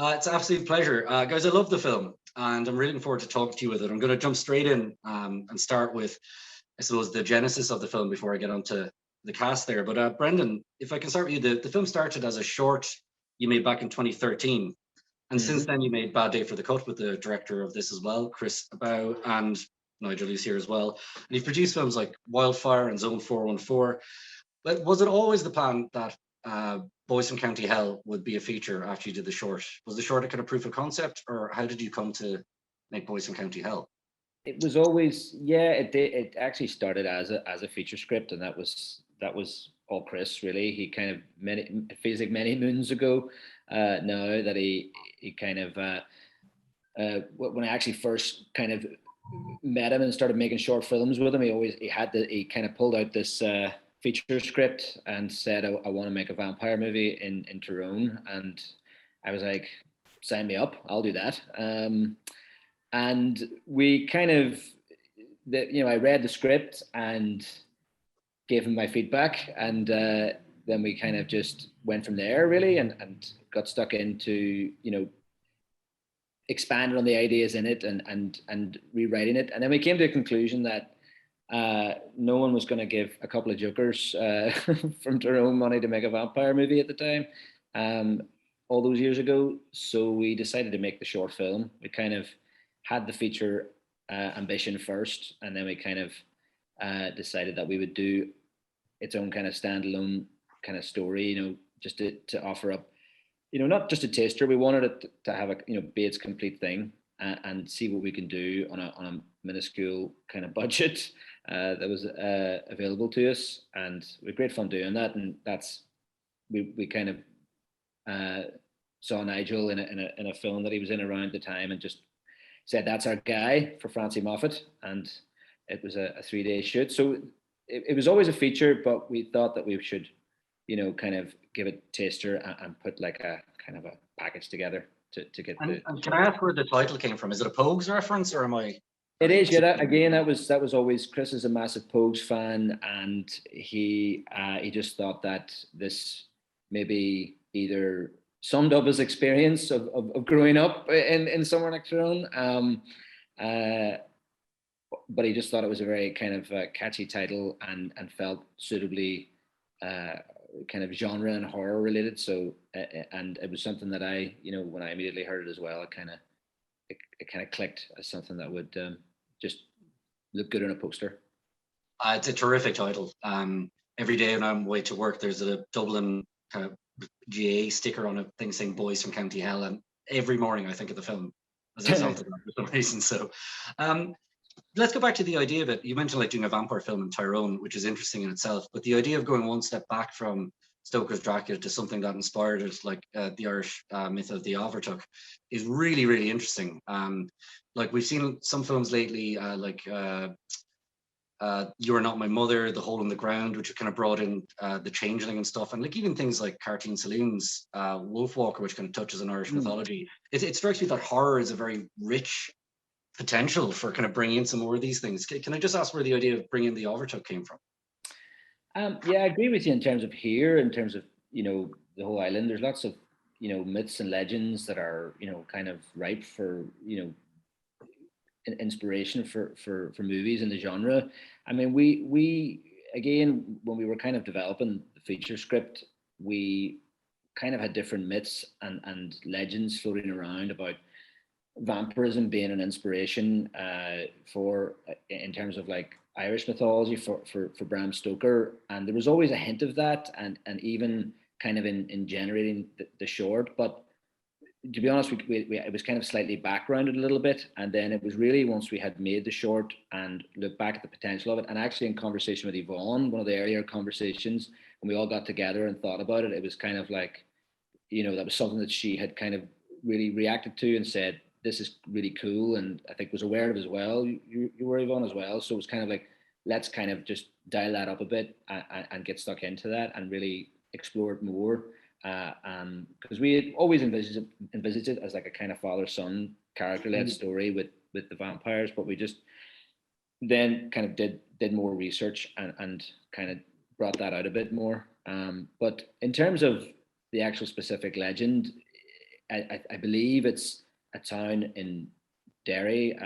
It's an absolute pleasure. Guys, I love the film and I'm really looking forward to talking to you with it. I'm going to jump straight in and start with, I suppose, the genesis of the film before I get onto the cast there. But Brendan, if I can start with you, the film started as a short you made back in 2013. And since then, you made Bad Day for the Cut with the director of this as well, Chris Abow, and Nigel, who's here as well. And you've produced films like Wildfire and Zone 414. But was it always the plan that Boys from County Hell would be a feature after you did the short? Was the short a kind of proof of concept, or how did you come to make Boys from County Hell? It was always, yeah. It actually started as a feature script, and that was all Chris really. He kind of it feels like many moons ago now that he kind of when I actually first kind of met him and started making short films with him, he kind of pulled out this feature script and said, I want to make a vampire movie in Tyrone. And I was like, sign me up, I'll do that. And we kind of, I read the script and gave him my feedback, and then we kind of just went from there really, and got stuck into, expanded on the ideas in it and rewriting it. And then we came to a conclusion that no one was going to give a couple of jokers from Tyrone money to make a vampire movie at the time, all those years ago. So we decided to make the short film. We kind of had the feature ambition first, and then we kind of decided that we would do its own kind of standalone kind of story, just to offer up, not just a taster. We wanted it to have be its complete thing, and see what we can do on a minuscule kind of budget that was available to us. And we had great fun doing that. And we kind of saw Nigel in a film that he was in around the time, and just said, that's our guy for Francie Moffat. And it was a 3-day shoot. So it was always a feature, but we thought that we should, kind of give it taster and put like a kind of a package together to get the. And can I ask where the title came from? Is it a Pogues reference, or am I? It is, yeah. That was always, Chris is a massive Pogues fan, and he just thought that this maybe either summed up his experience of growing up in somewhere like Tyrone, but he just thought it was a very kind of catchy title and felt suitably kind of genre and horror related. So and it was something that I, when I immediately heard it as well, it kind of clicked as something that would just look good on a poster. It's a terrific title. Every day when I'm on my way to work, there's a Dublin kind of GA sticker on a thing saying Boys from County Hell, and every morning I think of the film as a something for some reason. So let's go back to the idea of it. You mentioned like doing a vampire film in Tyrone, which is interesting in itself, but the idea of going one step back from Stoker's Dracula to something that inspired it, like the Irish myth of the Overtook, is really, really interesting. Like we've seen some films lately, like You Are Not My Mother, The Hole in the Ground, which have kind of brought in the Changeling and stuff, and like even things like Cartoon Saloon's Wolfwalker, which kind of touches on Irish mythology. It strikes me that horror is a very rich potential for kind of bringing in some more of these things. Can I just ask where the idea of bringing the Overtook came from? Yeah, I agree with you in terms of the whole island. There's lots of myths and legends that are kind of ripe for inspiration for movies in the genre. I mean, we again, when we were kind of developing the feature script, we kind of had different myths and legends floating around about vampirism being an inspiration for in terms of like Irish mythology for Bram Stoker, and there was always a hint of that, and even kind of in generating the short. But to be honest, it was kind of slightly backgrounded a little bit, and then it was really once we had made the short and looked back at the potential of it, and actually in conversation with Yvonne, one of the earlier conversations, when we all got together and thought about it, it was kind of like, that was something that she had kind of really reacted to and said, this is really cool, and I think was aware of as well. You were, Yvonne, as well. So it was kind of like, let's kind of just dial that up a bit and get stuck into that and really explore it more. Because we had always envisaged it as like a kind of father-son character-led story with the vampires, but we just then kind of did more research and kind of brought that out a bit more. But in terms of the actual specific legend, I believe it's a town in Derry.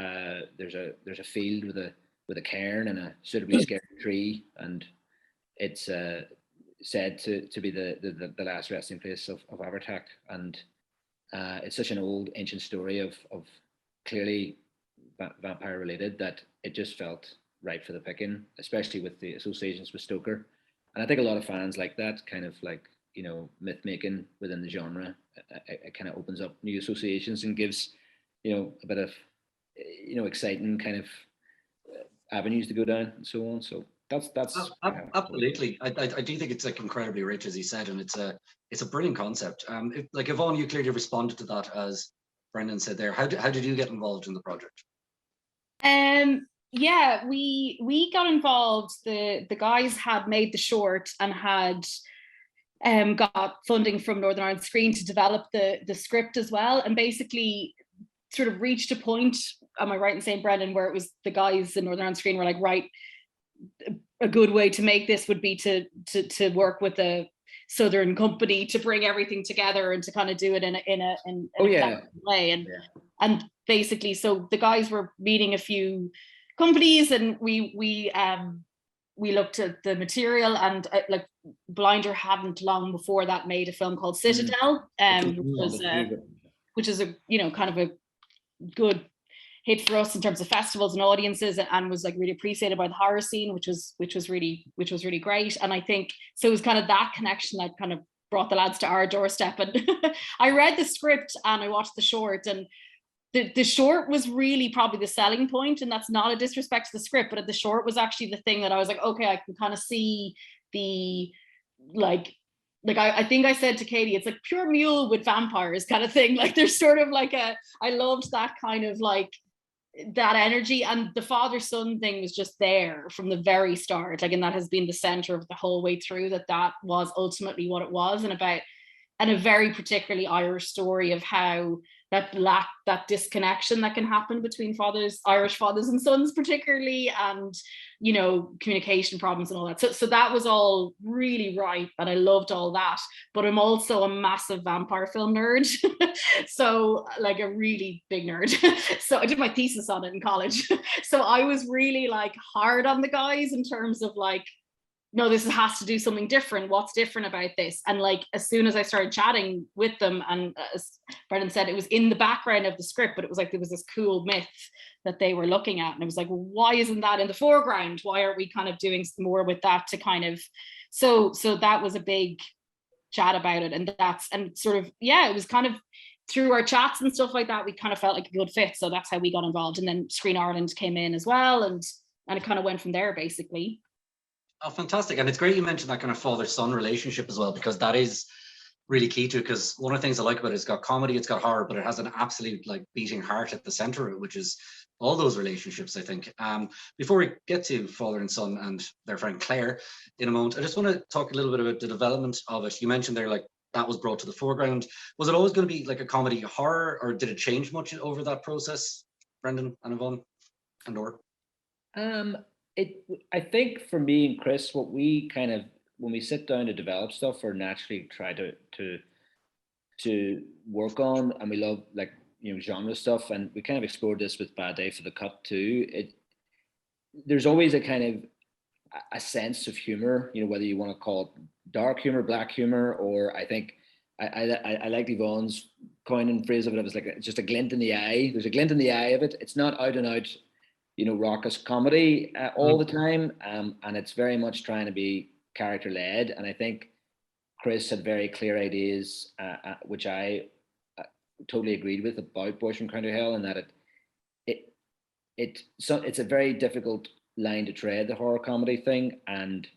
There's a field with a cairn and a suitably scary tree, and it's said to be the last resting place of Abertac. And it's such an old ancient story of clearly vampire related that it just felt right for the picking, especially with the associations with Stoker. And I think a lot of fans like that kind of like, myth making within the genre. It kind of opens up new associations and gives, a bit of, exciting kind of avenues to go down and so on. So that's absolutely. I do think it's like incredibly rich, as you said, and it's a brilliant concept. Like Yvonne, you clearly responded to that, as Brendan said there. How did you get involved in the project? Yeah, we got involved. The guys had made the short and had got funding from Northern Ireland Screen to develop the script as well, and basically sort of reached a point, am I right in saying, Brendan, where it was the guys in Northern Ireland Screen were like, right, a good way to make this would be to work with a Southern company to bring everything together and to kind of do it in a way. And basically, so the guys were meeting a few companies, and we looked at the material, and like Blinder hadn't long before that made a film called Citadel, which is a kind of a good hit for us in terms of festivals and audiences, and was like really appreciated by the horror scene, which was really great. And I think so it was kind of that connection that kind of brought the lads to our doorstep. And I read the script and I watched the short, and the short was really probably the selling point, and that's not a disrespect to the script, but the short was actually the thing that I was like, okay, I can kind of see the like I think I said to Katie, it's like pure mule with vampires kind of thing. Like there's sort of like I loved that kind of like that energy, and the father-son thing was just there from the very start, like, and that has been the center of the whole way through, that was ultimately what it was, and a very particularly Irish story of how that disconnection that can happen between Irish fathers and sons particularly, and communication problems and all that. So that was all really right, and I loved all that. But I'm also a massive vampire film nerd, so like a really big nerd. So I did my thesis on it in college. So I was really like hard on the guys in terms of like, no, this has to do something different. What's different about this? And like, as soon as I started chatting with them, and as Brendan said, it was in the background of the script, but it was like, there was this cool myth that they were looking at. And it was like, well, why isn't that in the foreground? Why aren't we kind of doing more with that to kind of, so that was a big chat about it. And sort of, yeah, it was kind of through our chats and stuff like that, we kind of felt like a good fit. So that's how we got involved. And then Screen Ireland came in as well. And it kind of went from there, basically. Oh, fantastic. And it's great you mentioned that kind of father-son relationship as well, because that is really key to it. Because one of the things I like about it, it's got comedy, it's got horror, but it has an absolute like beating heart at the center of it, which is all those relationships, I think. Before we get to father and son and their friend Claire in a moment, I just want to talk a little bit about the development of it. You mentioned there, like, that was brought to the foreground. Was it always going to be like a comedy horror, or did it change much over that process, Brendan and Yvonne and Nora? I think for me and Chris, what we kind of, when we sit down to develop stuff, or naturally try to work on, and we love like genre stuff, and we kind of explored this with Bad Day for the Cut too. There's always a kind of a sense of humor, whether you want to call it dark humor, black humor, or I think I like Yvonne's coin and phrase of it. It was like just a glint in the eye. There's a glint in the eye of it. It's not out and out raucous comedy all the time, and it's very much trying to be character led. And I think Chris had very clear ideas, which I totally agreed with, about Boys from County Hell, and that it's a very difficult line to tread, the horror comedy thing. And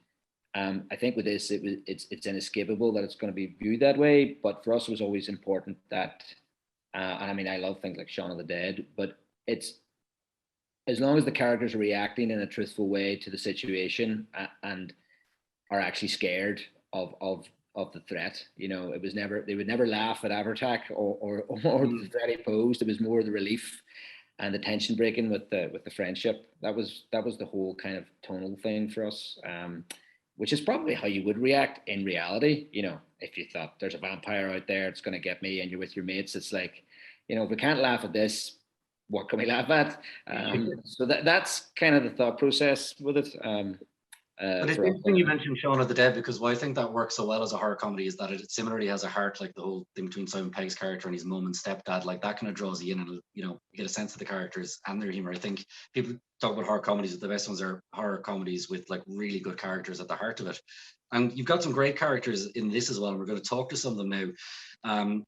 I think with this, it's inescapable that it's going to be viewed that way. But for us, it was always important that, and I mean, I love things like Shaun of the Dead, but it's, as long as the characters are reacting in a truthful way to the situation and are actually scared of the threat, it was never, they would never laugh at Abertac or the threat he posed. It was more the relief and the tension breaking with the friendship. That was the whole kind of tonal thing for us. which is probably how you would react in reality. You know, if you thought there's a vampire out there, it's going to get me, and you're with your mates, it's like, you know, if we can't laugh at this, what can we laugh at? So that's kind of the thought process with it. But it's interesting you mentioned Shaun of the Dead, because why I think that works so well as a horror comedy is that it similarly has a heart, like the whole thing between Simon Pegg's character and his mum and stepdad, like that kind of draws you in, and you know, you get a sense of the characters and their humor. I think people talk about horror comedies, but the best ones are horror comedies with like really good characters at the heart of it. And you've got some great characters in this as well, and we're going to talk to some of them now.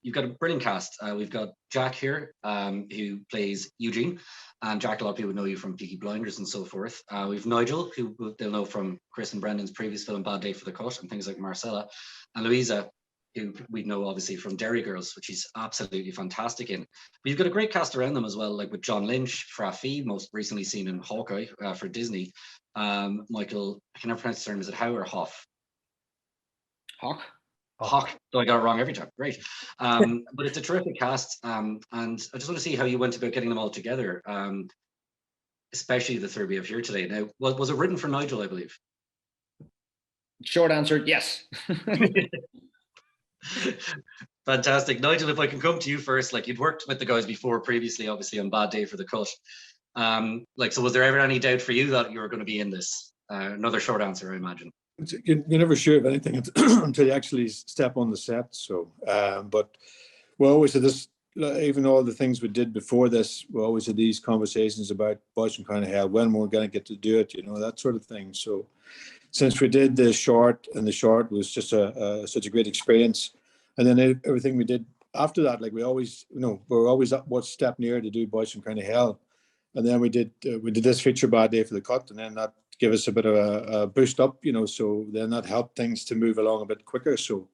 You've got a brilliant cast. We've got Jack here, who plays Eugene. And Jack, a lot of people know you from Peaky Blinders and so forth. We've Nigel, who they'll know from Chris and Brendan's previous film, Bad Day for the Cut, and things like Marcella. And Louisa, who we know obviously from Derry Girls, which he's absolutely fantastic in. But you've got a great cast around them as well, like with John Lynch, Frafi, most recently seen in Hawkeye for Disney. Michael, I can never pronounce his surname, is it Howe or Hoff? Hawk. So I got it wrong every time. Great. But it's a terrific cast. And I just want to see how you went about getting them all together, especially the three we have here today. Now, was it written for Nigel, I believe? Short answer, yes. Fantastic. Nigel, if I can come to you first, like you'd worked with the guys before previously, obviously on Bad Day for the Cut. So was there ever any doubt for you that you were going to be in this? Another short answer, I imagine. You're never sure of anything until you actually step on the set. So, but we always had this, even all the things we did before this, we always had these conversations about Boys from County Hell, when we're going to get to do it, you know, that sort of thing. So since we did the short, and the short was just such a great experience. And then everything we did after that, like we always, you know, we're always up one step near to do Boys from County Hell. And then we did this feature, Bad Day for the Cut, and then that give us a bit of a boost up, you know, so then that helped things to move along a bit quicker. So,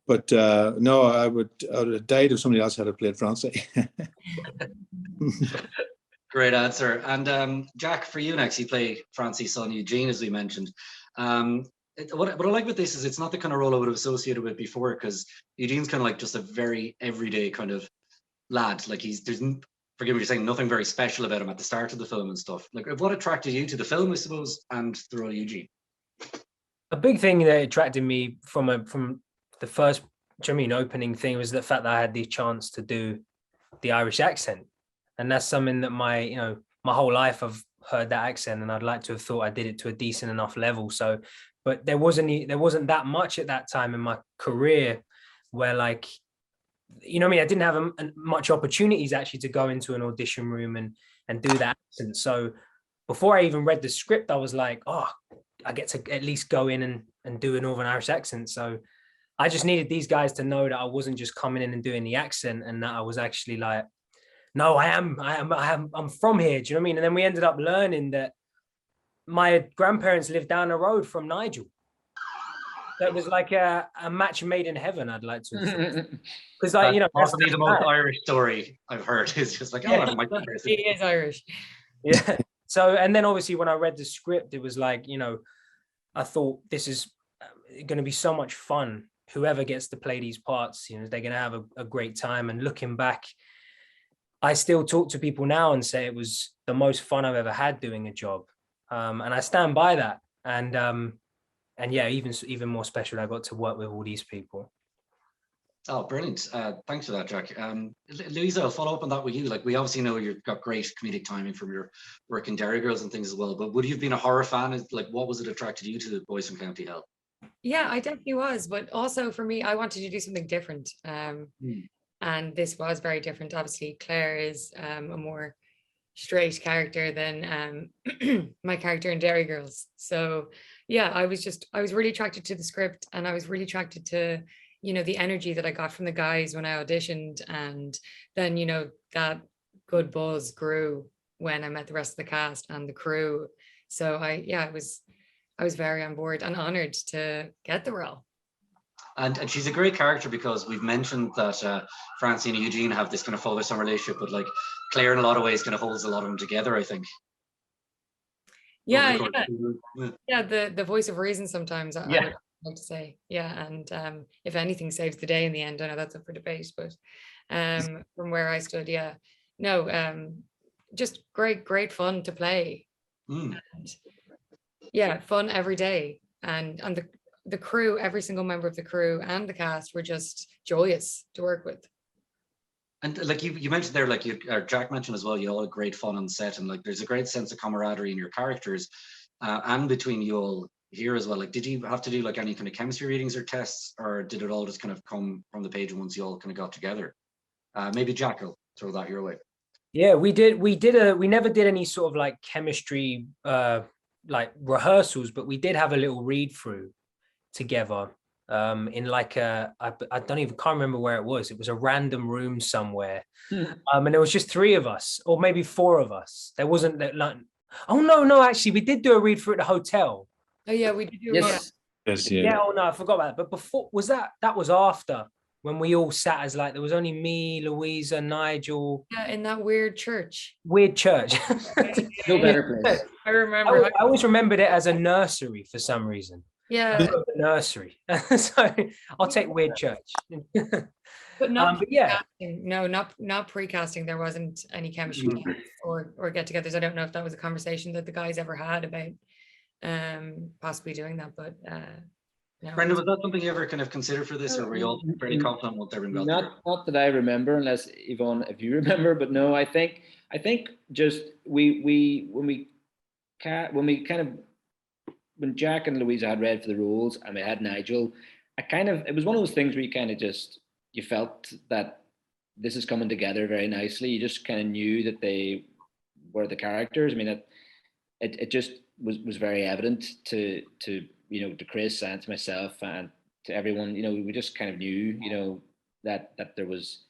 but no, I would have died if somebody else had played Francie. Great answer. And Jack, for you next, you play Francie's son Eugene, as we mentioned. What I like with this is it's not the kind of role I would have associated with before, because Eugene's kind of like just a very everyday kind of lad. Like there's forgive me for saying, nothing very special about him at the start of the film and stuff. Like, what attracted you to the film, I suppose, and the role of Eugene? A big thing that attracted me from the first, opening thing was the fact that I had the chance to do the Irish accent, and that's something that my whole life I've heard that accent, and I'd like to have thought I did it to a decent enough level. So, but there wasn't that much at that time in my career where, like, I didn't have much opportunities actually to go into an audition room and do that accent. So before I even read the script, I was like, oh, I get to at least go in and do a Northern Irish accent. So I just needed these guys to know that I wasn't just coming in and doing the accent, and that I was actually like, no, I'm from here. Do you know what I mean? And then we ended up learning that my grandparents lived down the road from Nigel. That was like a match made in heaven, I'd like to. Because possibly the most Irish story I've heard is just like, oh, my grandparents. He is Irish. Yeah. So, and then obviously when I read the script, it was like, I thought this is going to be so much fun. Whoever gets to play these parts, they're going to have a great time. And looking back, I still talk to people now and say it was the most fun I've ever had doing a job. And I stand by that. And yeah, even more special, I got to work with all these people. Oh, brilliant. Thanks for that, Jack. Louisa, I'll follow up on that with you. Like, we obviously know you've got great comedic timing from your work in Derry Girls and things as well, but would you have been a horror fan? Like, what was it attracted you to the Boys from County Hell? Yeah, I definitely was. But also for me, I wanted to do something different. And this was very different. Obviously, Claire is a more straight character than my character in Derry Girls. So yeah, I was really attracted to the script, and I was really attracted to, the energy that I got from the guys when I auditioned. And then, that good buzz grew when I met the rest of the cast and the crew. So I was very on board and honored to get the role. And she's a great character, because we've mentioned that Francie and Eugene have this kind of father-son relationship, but like Claire in a lot of ways kind of holds a lot of them together, I think. Yeah, the voice of reason sometimes, I would like to say. Yeah, and if anything saves the day in the end. I know that's up for debate, but from where I stood, just great fun to play. And, yeah, fun every day. and the crew, every single member of the crew and the cast were just joyous to work with. And like you mentioned there, like Jack mentioned as well, you all had great fun on set, and like there's a great sense of camaraderie in your characters, and between you all here as well. Like, did you have to do like any kind of chemistry readings or tests, or did it all just kind of come from the page once you all kind of got together? Maybe Jack will throw that your way. Yeah, we never did any sort of like chemistry like rehearsals, but we did have a little read through together in like I can't remember where it was. It was a random room somewhere. And there was just 3 of us, or maybe 4 of us. There wasn't that like, oh no, actually we did do a read through at the hotel. Oh yeah, we did do Yes. Yeah, oh no, I forgot about that. But before was was after when we all sat as like there was only me, Louisa, Nigel. Yeah, in that weird church. Weird church. No better place. I remember. I always remembered it as a nursery for some reason. Yeah, Nursery. So I'll take weird church. but not but yeah. No, not pre-casting. There wasn't any chemistry or get-togethers. I don't know if that was a conversation that the guys ever had about possibly doing that, but no. Brendan, was that something you ever kind of considered for this, or were you all fairly confident once everyone got there? Not that I remember, unless Yvonne, if you remember, but no, I think just when Jack and Louisa had read for the rules and we had Nigel, it was one of those things where you kind of just, you felt that this is coming together very nicely. You just kind of knew that they were the characters. I mean, it just was very evident to to Chris and to myself and to everyone. We just kind of knew, that there was,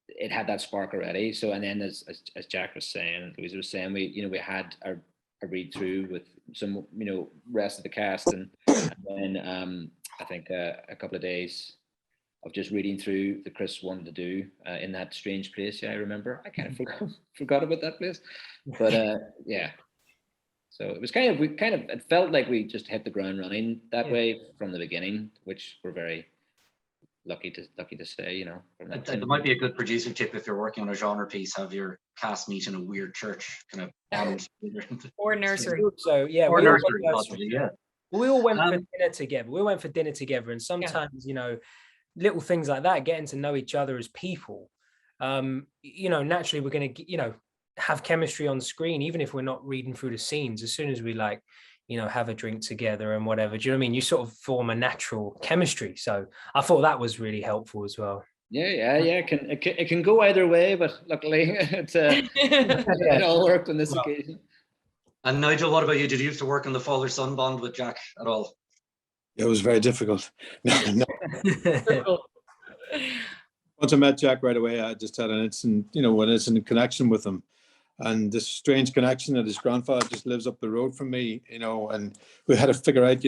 it had that spark already. So, and then as Jack was saying, Louisa was saying, we had a read through with some, rest of the cast, and then I think a couple of days of just reading through that Chris wanted to do in that strange place. Yeah, I remember. I kind of forgot about that place, but yeah. So it was it felt like we just hit the ground running that way from the beginning, which we're very lucky to say, It might be a good producer tip if you're working on a genre piece, have your cast meet in a weird church, kind of or nursery. So yeah, or nursery, possibly, yeah. We all went for dinner together. We went for dinner together, and sometimes little things like that, getting to know each other as people. Naturally, we're going to have chemistry on screen, even if we're not reading through the scenes. As soon as we have a drink together and whatever, do you know what I mean? You sort of form a natural chemistry. So I thought that was really helpful as well. Yeah. It can go either way, but luckily it all worked on this occasion. And Nigel, what about you? Did you have to work on the father-son bond with Jack at all? It was very difficult. No. Once I met Jack right away, I just had an instant, an instant connection with him. And this strange connection that his grandfather just lives up the road from me, and we had to figure out,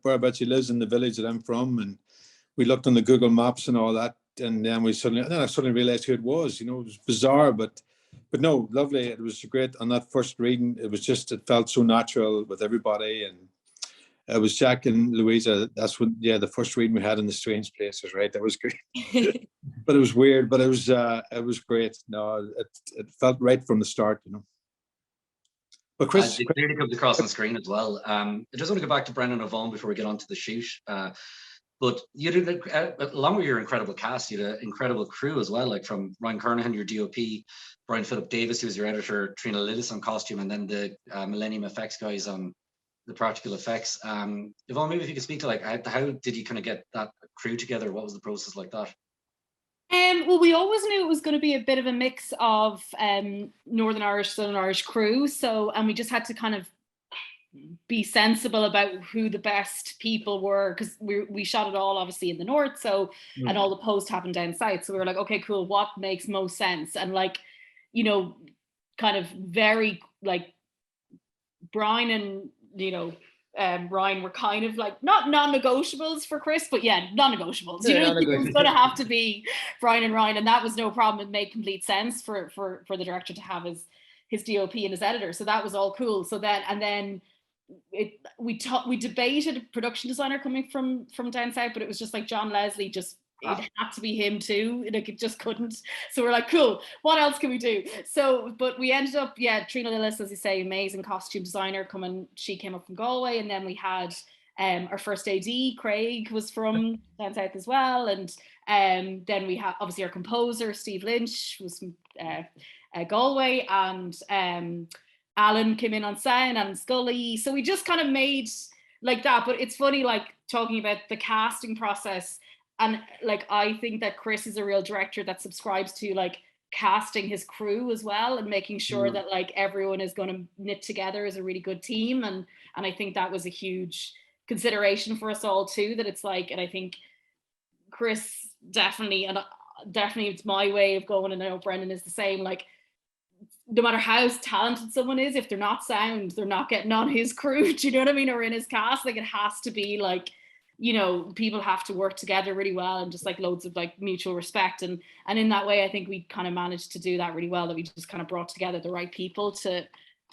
whereabouts he lives in the village that I'm from. And we looked on the Google Maps and all that. And then I suddenly realized who it was. It was bizarre, but no, lovely. It was great. On that first reading, it felt so natural with everybody. And it was Jack and Louisa. That's the first reading we had in the strange places, right? That was great. But it was weird, but it was great. No, it felt right from the start, But Chris, it clearly comes across on screen as well. I just want to go back to Brendan and Yvonne before we get on to the shoot. But you did, along with your incredible cast, you had an incredible crew as well, like from Ryan Kernahan, your DOP, Brian Philip Davis, who was your editor, Trina Lillis on costume, and then the Millennium Effects guys on the practical effects. Yvonne, maybe if you could speak to how did you kind of get that crew together? What was the process like that? Well, we always knew it was going to be a bit of a mix of Northern Irish, Southern Irish crew. And we just had to kind of be sensible about who the best people were, because we shot it all obviously in the north, and all the post happened down south. So we were like, okay, cool, what makes most sense? And kind of very Brian and Ryan were kind of not non-negotiables for Chris, but non-negotiables. It was going to have to be Brian and Ryan, and that was no problem. It made complete sense for the director to have his DOP and his editor. So that was all cool. So then we debated a production designer coming from down south, but it was just like John Leslie it had to be him too. It just couldn't. So we're like, cool, what else can we do? So, but we ended up, Trina Lillis, as you say, amazing costume designer she came up from Galway. And then we had our first AD, Craig, was from down south as well. And then we have obviously our composer, Steve Lynch, was from Galway, and Alan came in on sound, and Scully. So we just kind of made like that. But it's funny, like talking about the casting process, and like I think that Chris is a real director that subscribes to like casting his crew as well, and making sure that like everyone is going to knit together as a really good team. And I think that was a huge consideration for us all too, that it's like, and I think Chris definitely it's my way of going, and I know Brendan is the same, like no matter how talented someone is, if they're not sound, they're not getting on his crew, do you know what I mean, or in his cast. Like it has to be like, you know, people have to work together really well, and just like loads of like mutual respect, and in that way I think we kind of managed to do that really well, that we just kind of brought together the right people to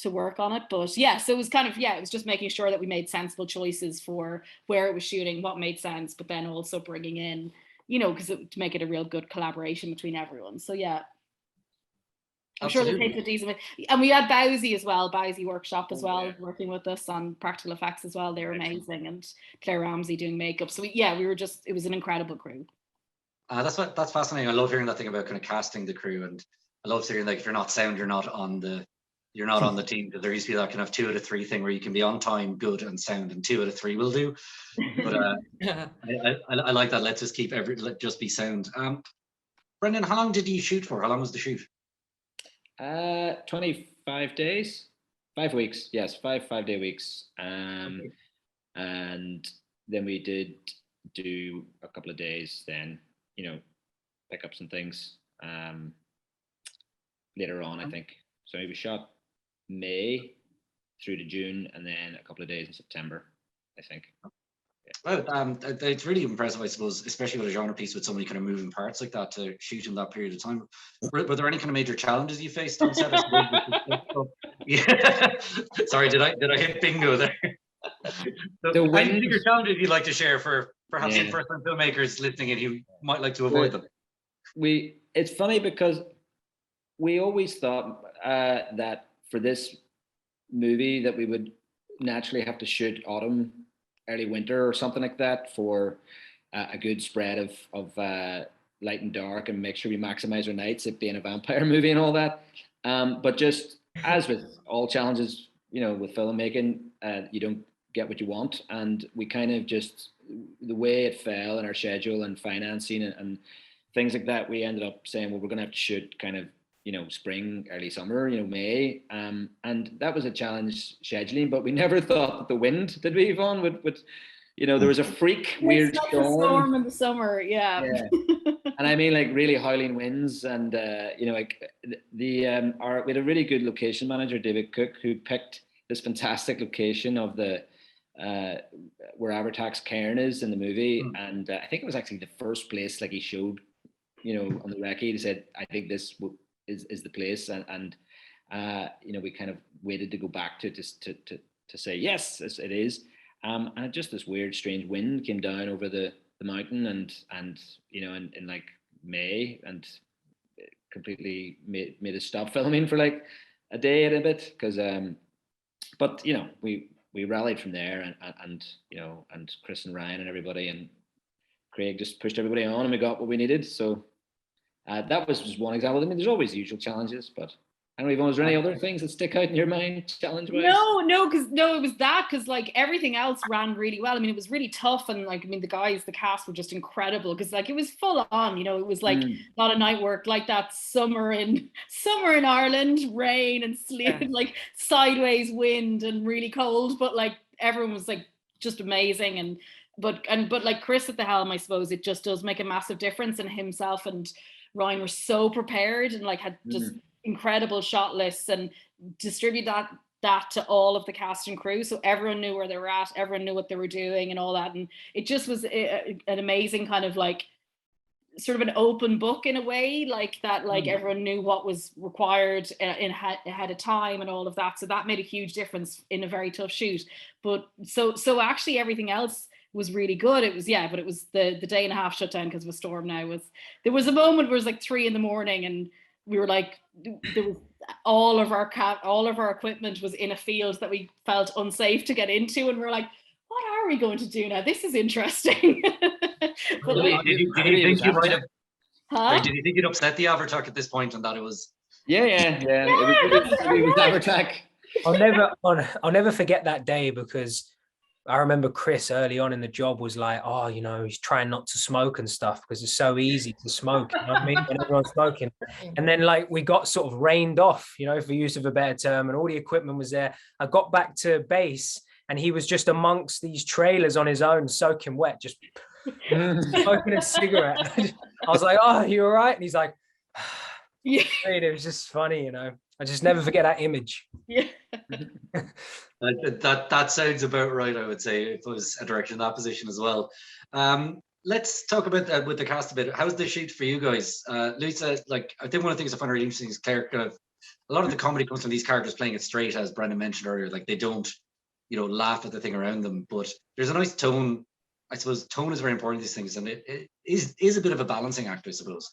work on it. But yeah, so it was kind of, yeah, it was just making sure that we made sensible choices for where it was shooting, what made sense, but then also bringing in, you know, because to make it a real good collaboration between everyone. So yeah, I'm sure they take a decent, and we had Bowsy as well, Bowsy Workshop as well, working with us on practical effects as well. They're amazing, and Claire Ramsey doing makeup. So we were just, it was an incredible crew. That's fascinating. I love hearing that thing about kind of casting the crew, and I love hearing like if you're not sound, you're not on the team. There used to be that kind of 2 out of 3 thing where you can be on time, good, and sound, and 2 out of 3 will do. But I like that. Let's just keep just be sound. Brendan, how long did you shoot for? How long was the shoot? 25 days, 5 weeks. Yes, 5-day weeks. And then we did do a couple of days, then, you know, pickups and things later on, I think. So we shot May through to June, and then a couple of days in September, I think. Well, it's really impressive, I suppose, especially with a genre piece with so many kind of moving parts like that, to shoot in that period of time. Were there any kind of major challenges you faced on set? Yeah. Sorry, did I hit bingo there? So any bigger challenges you'd like to share for perhaps some first-time filmmakers listening and who might like to avoid them? It's funny because we always thought that for this movie that we would naturally have to shoot autumn, early winter or something like that, for a good spread of light and dark, and make sure we maximize our nights, it being a vampire movie and all that. But just as with all challenges, you know, with filmmaking, you don't get what you want. And we kind of just, the way it fell in our schedule and financing and things like that, we ended up saying, well, we're going to have to shoot kind of, you know, spring, early summer, you know, May. And that was a challenge scheduling, but we never thought that the wind, did we, Yvonne, would you know, there was a freak weird storm in the summer. Yeah. And I mean, like really howling winds, and you know, like we had a really good location manager, David Cook, who picked this fantastic location of the where Abertax Cairn is in the movie. And I think it was actually the first place, like he showed, you know, on the recce, he said, I think this is the place, and you know, we kind of waited to go back to say yes, it is. And just this weird, strange wind came down over the mountain, and you know, in like May, and completely made us stop filming for like a day and a bit, because but you know, we rallied from there, and you know, and Chris and Ryan and everybody and Craig just pushed everybody on, and we got what we needed. So that was just one example. I mean, there's always the usual challenges, but I don't know, Yvonne, is there any other things that stick out in your mind, challenge-wise? No, it was that, because like everything else ran really well. I mean, it was really tough, and like, I mean, the cast were just incredible, because like it was full on, you know, it was like a lot of night work, like that summer in Ireland, rain and sleet, like sideways wind and really cold, but like everyone was like just amazing, and but like Chris at the helm, I suppose it just does make a massive difference, and himself and Ryan were so prepared, and like had just incredible shot lists, and distribute that to all of the cast and crew, so everyone knew where they were at, everyone knew what they were doing and all that. And it just was an amazing kind of like sort of an open book in a way, like that, like everyone knew what was required ahead of time and all of that, so that made a huge difference in a very tough shoot. But so actually everything else was really good. It was, but it was the day and a half shutdown because of a storm. There was a moment where it was like 3 a.m. and we were like, there was all of our equipment was in a field that we felt unsafe to get into, and we were like, what are we going to do now? This is interesting. But like, Did you think you might have? huh? Sorry, did you think you'd upset the Avatar at this point, and that it was? Yeah. It was Avatar. I'll never forget that day, because I remember Chris early on in the job was like, oh, you know, he's trying not to smoke and stuff because it's so easy to smoke, you know what I mean, when everyone's smoking. And then like we got sort of rained off, you know, for use of a better term, and all the equipment was there. I got back to base and he was just amongst these trailers on his own, soaking wet, just smoking a cigarette. I was like, oh, you all right? And he's like, Yeah. it was just funny, you know. I just never forget that image. Yeah. That sounds about right, I would say, if I was a director in that position as well. Let's talk about with the cast a bit. How's the shoot for you guys? Louisa, like, I think one of the things I find really interesting is Claire kind of, a lot of the comedy comes from these characters playing it straight, as Brendan mentioned earlier. Like, they don't, you know, laugh at the thing around them, but there's a nice tone. I suppose tone is very important in these things, and it is a bit of a balancing act, I suppose.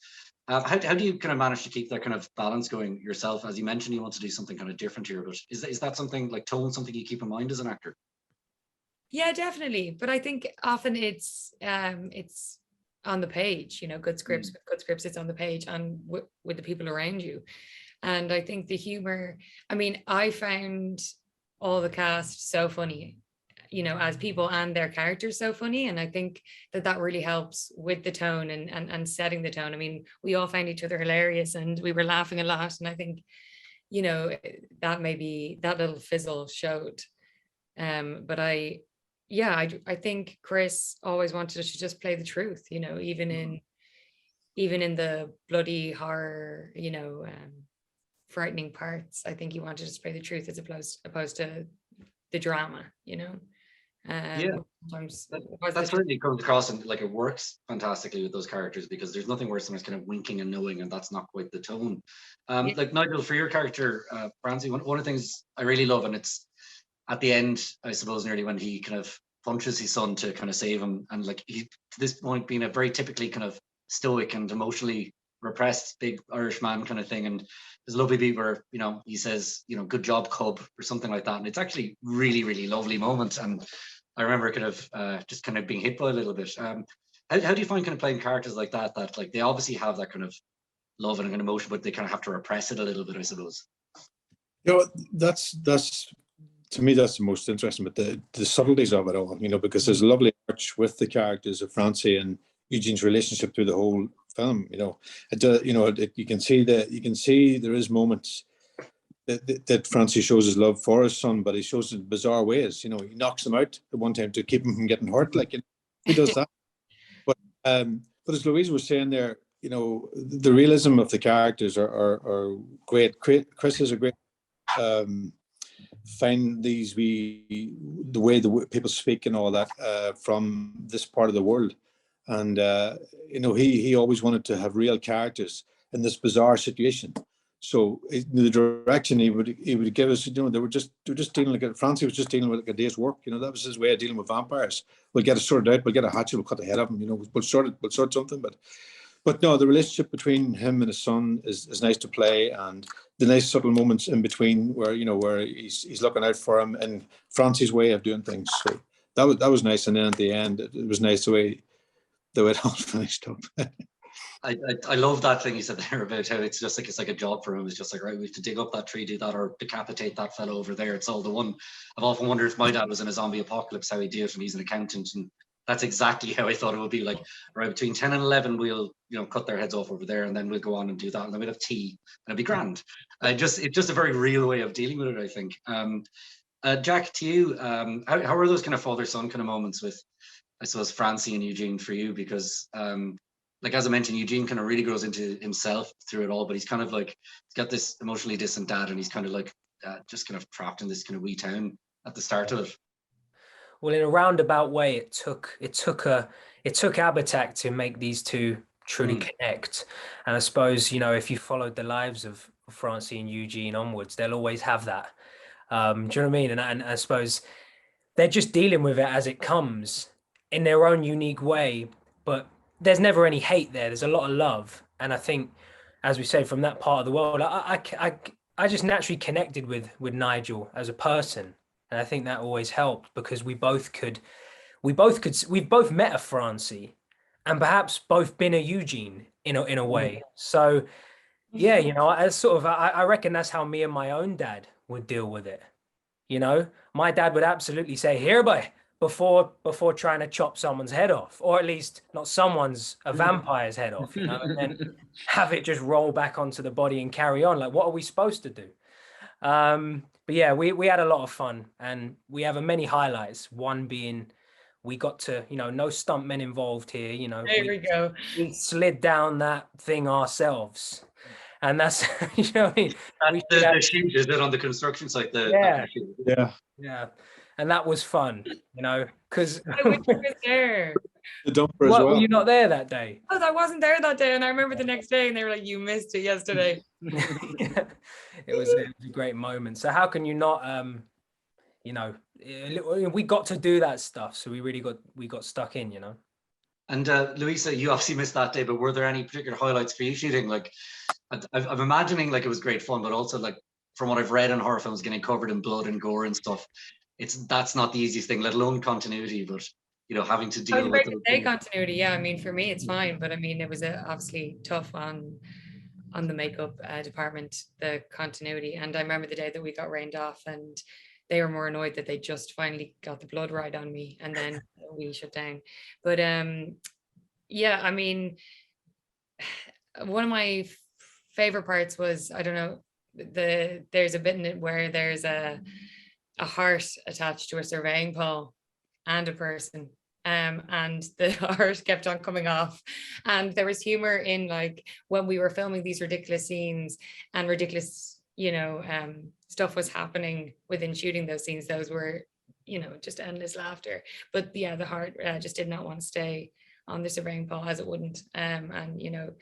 How do you kind of manage to keep that kind of balance going yourself? As you mentioned, you want to do something kind of different here, but is that something like tone, something you keep in mind as an actor? Yeah, definitely. But I think often it's on the page, you know, good scripts, with good scripts, it's on the page and with the people around you. And I think the humor, I mean, I found all the cast so funny, you know, as people, and their characters so funny. And I think that really helps with the tone and setting the tone. I mean, we all found each other hilarious and we were laughing a lot. And I think, you know, that maybe that little fizzle showed. But I think Chris always wanted us to just play the truth, you know, even in the bloody horror, you know, frightening parts. I think he wanted us to play the truth as opposed to the drama, you know. Yeah, that certainly comes across, and like it works fantastically with those characters, because there's nothing worse than kind of winking and knowing, and that's not quite the tone. Like Nigel, for your character, Francie, one of the things I really love, and it's at the end, I suppose, nearly when he kind of punches his son to kind of save him, and like he, to this point, being a very typically kind of stoic and emotionally repressed big Irish man kind of thing, and there's a lovely beat where, you know, he says, you know, good job, cub, or something like that, and it's actually really, really lovely moment. And I remember kind of just kind of being hit by a little bit. How do you find kind of playing characters like that like they obviously have that kind of love and an emotion, but they kind of have to repress it a little bit, I suppose? You know, that's to me, that's the most interesting, but the subtleties of it all, you know, because there's a lovely arch with the characters of Francie and Eugene's relationship through the whole film. You know, you can see there is moments that Francie shows his love for his son, but he shows it in bizarre ways. You know, he knocks him out at one time to keep him from getting hurt. Like, you know, who does that? But as Louisa was saying there, you know, the realism of the characters are great. Chris is a great. Find the way people speak and all that from this part of the world, and you know, he always wanted to have real characters in this bizarre situation. So the direction he would give us, you know, they were just dealing like Francie was just dealing with like a day's work. You know, that was his way of dealing with vampires. We'll get it sorted out. We'll get a hatchet. We'll cut the head of him. You know, we'll sort something. But no, the relationship between him and his son is nice to play, and the nice subtle moments in between where, you know, where he's looking out for him and Francie's way of doing things. So that was nice. And then at the end, it was nice the way it all finished up. I love that thing you said there about how it's like a job for him. It's just like, right, we have to dig up that tree, do that, or decapitate that fellow over there. It's all the one. I've often wondered if my dad was in a zombie apocalypse, how he'd do it, and he's an accountant, and that's exactly how I thought it would be. Like, right, between 10 and 11, we'll, you know, cut their heads off over there, and then we'll go on and do that, and then we'll have tea, and it'd be grand. It's just a very real way of dealing with it, I think. Jack, to you, how are those kind of father-son kind of moments with, I suppose, Francie and Eugene for you? Because like, as I mentioned, Eugene kind of really grows into himself through it all, but he's kind of like, he's got this emotionally distant dad, and he's kind of like just kind of trapped in this kind of wee town at the start of it. Well, in a roundabout way, it took Habitat to make these two truly connect. And I suppose, you know, if you followed the lives of Francie and Eugene onwards, they'll always have that. Do you know what I mean? And I suppose they're just dealing with it as it comes in their own unique way, but there's never any hate there. There's a lot of love. And I think, as we say, from that part of the world, I just naturally connected with Nigel as a person. And I think that always helped, because we both could we've both met a Francie, and perhaps both been a Eugene in a way. So yeah, you know, as sort of, I reckon that's how me and my own dad would deal with it. You know, my dad would absolutely say, "Here, boy," before trying to chop someone's head off, or at least not someone's, a vampire's head off, you know, and then have it just roll back onto the body and carry on. Like, what are we supposed to do? But yeah, we had a lot of fun, and we have many highlights. One being we got to, you know, no stuntmen involved here. You know, There we go. we slid down that thing ourselves, and that's you know, we should have, The shoot, is it on the construction site? Yeah. Yeah. yeah, and that was fun, you know, because I wish I was there. The dumper as what, were well. you not there that day? Oh, I wasn't there that day, and I remember the next day, and they were like, "You missed it yesterday." It was a great moment. So how can you not, you know, we got to do that stuff, so we got stuck in, you know. And Louisa, you obviously missed that day, but were there any particular highlights for you shooting? Like, I'm imagining like it was great fun, but also like from what I've read in horror films, getting covered in blood and gore and stuff, that's not the easiest thing, let alone continuity. But you know, having to I deal was with great to those say things. continuity. Yeah, I mean, for me, it's fine, but I mean, it was obviously tough on the makeup department, the continuity. And I remember the day that we got rained off, and they were more annoyed that they just finally got the blood right on me, and then we shut down. But yeah, I mean, one of my favorite parts was, I don't know, there's a bit in it where there's a heart attached to a surveying pole and a person, and the heart kept on coming off, and there was humor in like when we were filming these ridiculous scenes and ridiculous, you know, stuff was happening within shooting those scenes. Those were, you know, just endless laughter. But yeah, the heart just did not want to stay on the surveying pole, as it wouldn't, and you know,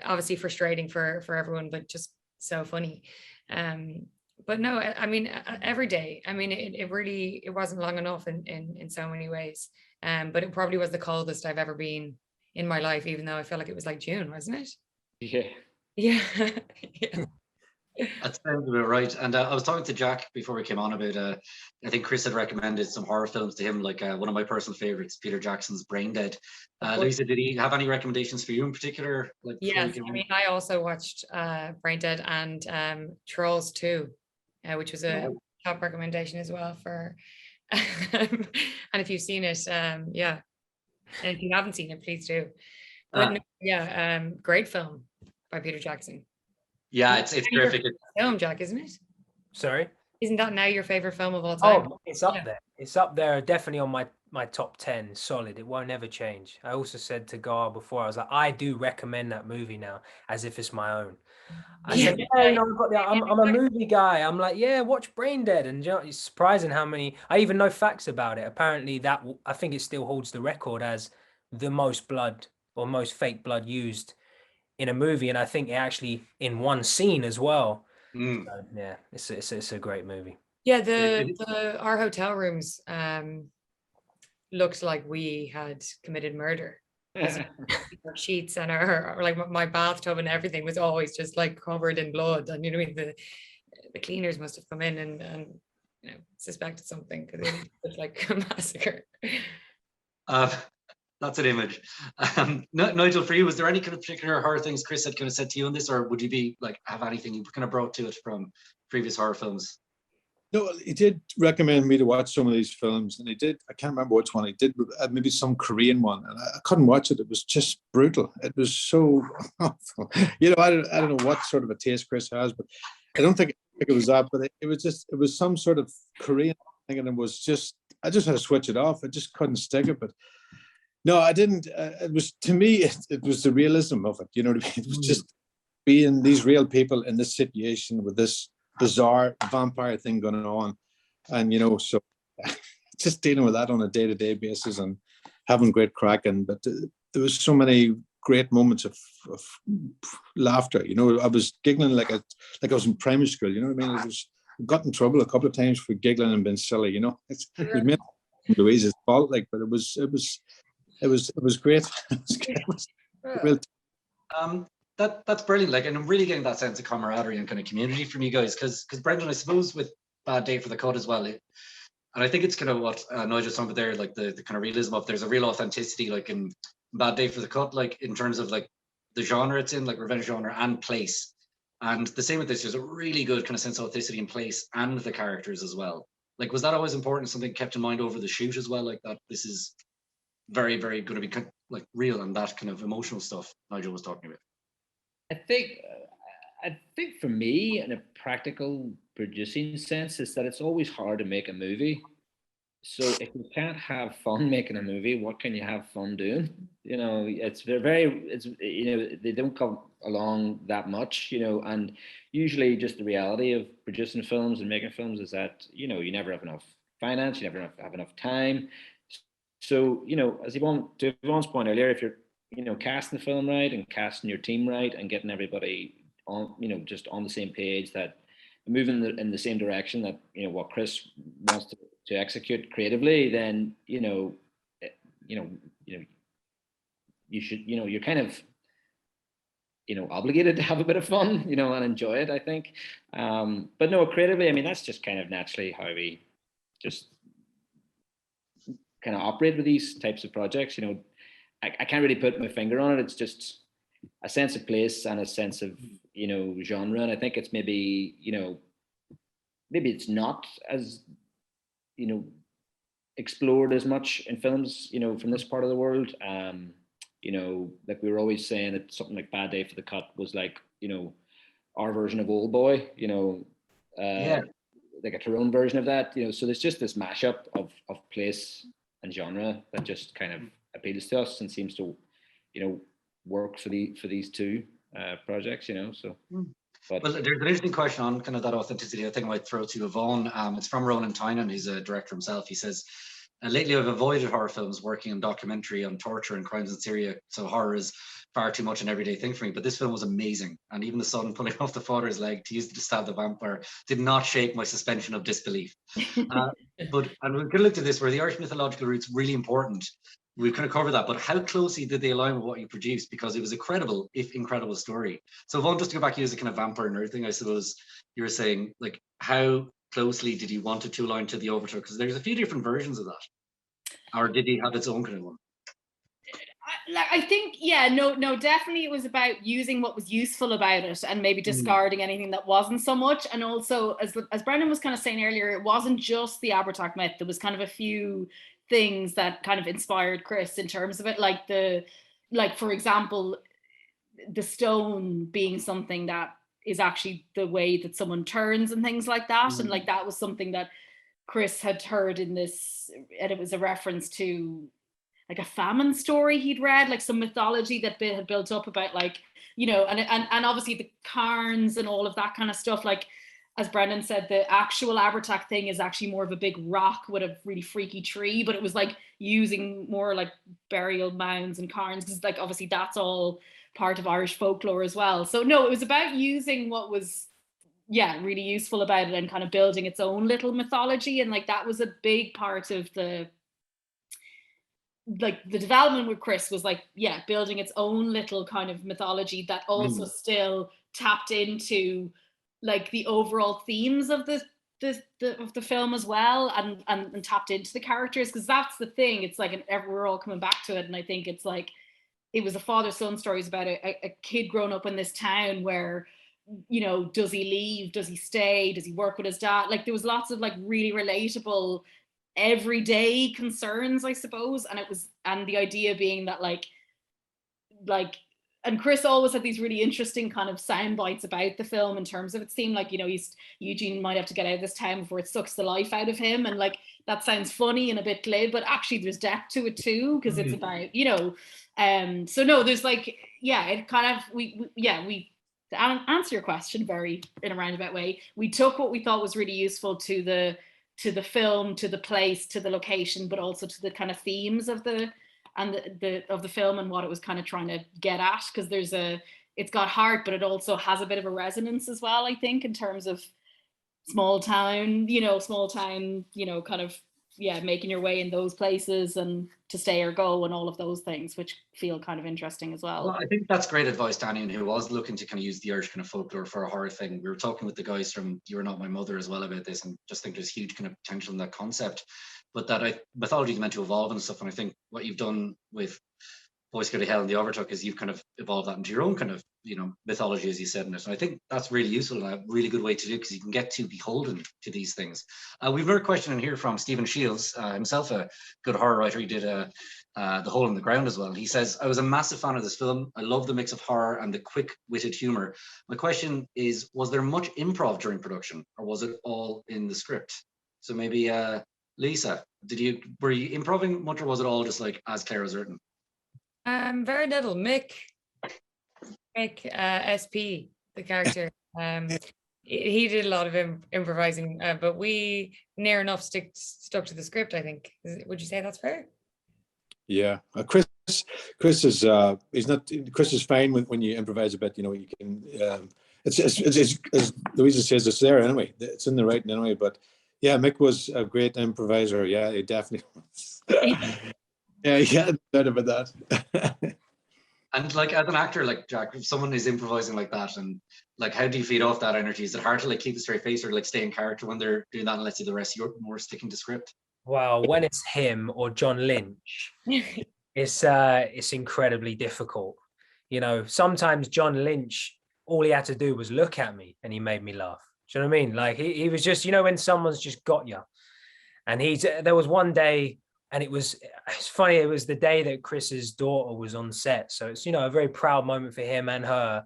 obviously frustrating for everyone, but just so funny. But no, I mean, every day, I mean, it really, it wasn't long enough in so many ways. But it probably was the coldest I've ever been in my life, even though I felt like it was like June, wasn't it? Yeah. Yeah. Yeah. That sounds about right. And I was talking to Jack before we came on about, I think Chris had recommended some horror films to him, like one of my personal favorites, Peter Jackson's Brain Dead. Louisa, did he have any recommendations for you in particular? Like, Yes, I mean, I also watched Brain Dead and Trolls 2, which was a top recommendation as well for, and if you've seen it, yeah, and if you haven't seen it, please do. But no, yeah, great film by Peter Jackson. Yeah, it's terrific. Film, Jack, isn't it? Sorry? Isn't that now your favorite film of all time? Oh, it's up there. It's up there, definitely on my top 10, solid. It won't ever change. I also said to Gar before, I was like, I do recommend that movie now as if it's my own. I said, yeah, you know, I'm a movie guy. I'm like, yeah, watch Brain Dead. And you know, it's surprising how many, I even know facts about it. Apparently I think it still holds the record as the most blood or most fake blood used in a movie. And I think it actually in one scene as well. So, yeah, it's a great movie. Yeah, our hotel rooms looked like we had committed murder. Our sheets and our like my bathtub and everything was always just like covered in blood, and you know, the cleaners must have come in and you know, suspected something because it was like a massacre. That's an image. Nigel, for you, was there any kind of particular horror things Chris had kind of said to you on this, or would you be like have anything you kind of brought to it from previous horror films? No, he did recommend me to watch some of these films, and he did. I can't remember which one he did. Maybe some Korean one, and I couldn't watch it. It was just brutal. It was so awful. You know, I don't know what sort of a taste Chris has, but I don't think it was that. But it was some sort of Korean thing, and it was just I just had to switch it off. I just couldn't stick it. But no, I didn't. It was to me, it was the realism of it. You know what I mean? It was just being these real people in this situation with this bizarre vampire thing going on, and you know, so just dealing with that on a day-to-day basis and having great crack. And but there was so many great moments of laughter. You know, I was giggling like I was in primary school. You know what I mean? I got in trouble a couple of times for giggling and being silly. You know, it was Louisa's fault, like, but it was great. It was real. That's brilliant. Like, and I'm really getting that sense of camaraderie and kind of community from you guys. Because Brendan, I suppose with Bad Day for the Cut as well, And I think it's kind of what Nigel's talking about there, like the kind of realism of there's a real authenticity, like in Bad Day for the Cut, like in terms of like the genre it's in, like revenge genre and place. And the same with this, there's a really good kind of sense of authenticity in place and the characters as well. Like, was that always important? Something kept in mind over the shoot as well, like that this is very, very going to be like real and that kind of emotional stuff Nigel was talking about. I think for me, in a practical producing sense, is that it's always hard to make a movie. So if you can't have fun making a movie, what can you have fun doing? You know, it's they don't come along that much, and usually just the reality of producing films and making films is that, you never have enough finance, you never have enough time. So, as to Yvonne's point earlier, if you're, casting the film right and casting your team right and getting everybody on, just on the same page, that moving in the same direction that, what Chris wants to execute creatively, then, you should, you're kind of, obligated to have a bit of fun, and enjoy it, I think. But no, creatively, I mean, that's just kind of naturally how we just kind of operate with these types of projects. I can't really put my finger on it. It's just a sense of place and a sense of, genre. And I think it's maybe, maybe it's not as, explored as much in films, from this part of the world. Like we were always saying that something like Bad Day for the Cut was like, our version of Old Boy, like a Tyrone version of that, so there's just this mashup of place and genre that just kind of appeals to us and seems to, work for these two projects, so. But, well, there's an interesting question on kind of that authenticity. I think I might throw to Yvonne. It's from Rowan Tynan. He's a director himself. He says, lately I've avoided horror films, working on documentary on torture and crimes in Syria. So horror is far too much an everyday thing for me. But this film was amazing. And even the son pulling off the father's leg to use it to stab the vampire did not shake my suspension of disbelief. And we're going to look at this, where the Irish mythological roots really important. We've kind of covered that, but how closely did they align with what you produced? Because it was a credible, if incredible, story. So Yvonne, just to go back to you as a kind of vampire nerd thing, I suppose you were saying, like, how closely did you want it to align to the Overture? Because there's a few different versions of that. Or did he have its own kind of one? I think, yeah, no, definitely it was about using what was useful about it and maybe discarding anything that wasn't so much. And also, as Brendan was kind of saying earlier, it wasn't just the Abertach myth. There was kind of a few things that kind of inspired Chris in terms of it, like for example, the stone being something that is actually the way that someone turns and things like that. And like that was something that Chris had heard in this, and it was a reference to like a famine story he'd read, like some mythology that had built up about, like, and obviously the cairns and all of that kind of stuff. Like, as Brendan said, the actual Abertach thing is actually more of a big rock with a really freaky tree, but it was like using more like burial mounds and cairns, because like obviously that's all part of Irish folklore as well. So no, it was about using what was really useful about it and kind of building its own little mythology. And like that was a big part of the development with Chris, was like, building its own little kind of mythology that also still tapped into like the overall themes of the film as well, and tapped into the characters, because that's the thing. It's like we're all coming back to it, and I think it's like it was a father-son story. It's about a kid growing up in this town where, does he leave, does he stay, does he work with his dad? Like there was lots of like really relatable everyday concerns, I suppose, and the idea being that like and Chris always had these really interesting kind of sound bites about the film, in terms of, it seemed like, Eugene might have to get out of this town before it sucks the life out of him, and like that sounds funny and a bit glib, but actually there's depth to it too, because it's about, so no, there's like, it kind of, we to answer your question very in a roundabout way, we took what we thought was really useful to the film, to the place, to the location, but also to the kind of themes of the film and what it was kind of trying to get at, because it's got heart, but it also has a bit of a resonance as well, I think, in terms of small town, kind of making your way in those places and to stay or go and all of those things, which feel kind of interesting as well. Well, I think that's great advice, Danny, and who was looking to kind of use the Irish kind of folklore for a horror thing. We were talking with the guys from You Are Not My Mother as well about this, and just think there's huge kind of potential in that concept. But that mythology is meant to evolve and stuff. And I think what you've done with Boys Go to Hell and The Overtook is you've kind of evolved that into your own kind of, mythology, as you said in it. And I think that's really useful and a really good way to do, because you can get too beholden to these things. We've another question in here from Stephen Shields, himself a good horror writer. He did The Hole in the Ground as well. He says, I was a massive fan of this film. I love the mix of horror and the quick-witted humor. My question is, was there much improv during production, or was it all in the script? So maybe Lisa, were you improving much, or was it all just like as Claire has written? Very little. Mick, SP, the character. He did a lot of improvising, but we near enough stuck to the script, I think. Would you say that's fair? Yeah, Chris is Chris is fine when you improvise a bit. You can. It's as Louisa says, it's there anyway. It's in the writing anyway. But yeah, Mick was a great improviser. Yeah, he definitely was. Yeah, no doubt about that. And like as an actor, like Jack, if someone is improvising like that, and like how do you feed off that energy? Is it hard to like keep a straight face or like stay in character when they're doing that, and let's see the rest you're more sticking to script? Well, when it's him or John Lynch, it's incredibly difficult. Sometimes John Lynch, all he had to do was look at me and he made me laugh. Do you know what I mean? Like he was just, when someone's just got you. And there was one day, and it's funny, it was the day that Chris's daughter was on set. So it's, a very proud moment for him and her.